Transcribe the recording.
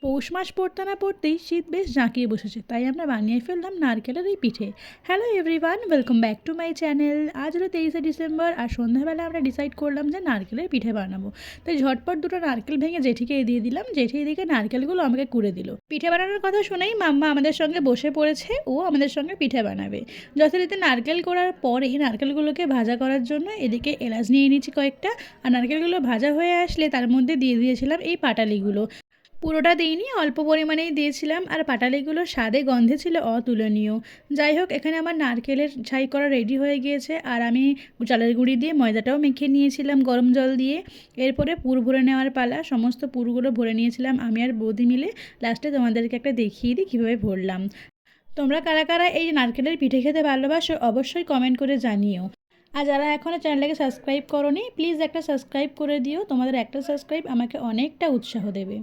পৌষ মাস পড়তে না পড়তেই শীত বেশ জাঁকিয়ে বসেছে, তাই আমরা বানিয়ে ফেললাম নারকেলের এই পিঠে। Hello everyone, welcome back to my channel. আজ হলো 23শে ডিসেম্বর, আর সন্ধ্যাবেলা আমরা ডিসাইড করলাম যে নারকেলের পিঠে বানাবো। তাই ঝটপট দুটো নারকেল ভেঙে জেঠিকে দিয়ে দিলাম। জেঠি এদিকে নারকেলগুলো আমাকে কুড়ে দিল। পিঠে বানানোর কথা শুনেই মাম্মা আমাদের সঙ্গে বসে পড়েছে, ও আমাদের সঙ্গে পিঠে বানাবে। যথারীতি নারকেল করার পরে নারকেলগুলোকে ভাজা করার জন্য এদিকে এলাচ নিয়ে নিয়েছি কয়েকটা, আর নারকেলগুলো ভাজা হয়ে আসলে তার মধ্যে দিয়ে দিয়েছিলাম এই পাটালিগুলো। পুরোটা দিইনি, অল্প পরিমাণেই দিয়েছিলাম, আর পাটালিগুলোর স্বাদে গন্ধে ছিল অতুলনীয়। যাই হোক, এখানে আমার নারকেলের ছাই করা রেডি হয়ে গিয়েছে, আর আমি চালের গুঁড়ি দিয়ে ময়দাটাও মেখে নিয়েছিলাম গরম জল দিয়ে। এরপরে পুর ভরে নেওয়ার পালা। সমস্ত পুরগুলো ভরে নিয়েছিলাম আমি আর বৌদি মিলে। লাস্টে তোমাদেরকে একটা দেখিয়ে দিই কীভাবে ভরলাম। তোমরা কারা কারা এই নারকেলের পিঠে খেতে ভালোবাসো অবশ্যই কমেন্ট করে জানিও। আর যারা এখনও চ্যানেলটাকে সাবস্ক্রাইব করোনি, প্লিজ একটা সাবস্ক্রাইব করে দিও। তোমাদের একটা সাবস্ক্রাইব আমাকে অনেকটা উৎসাহ দেবে।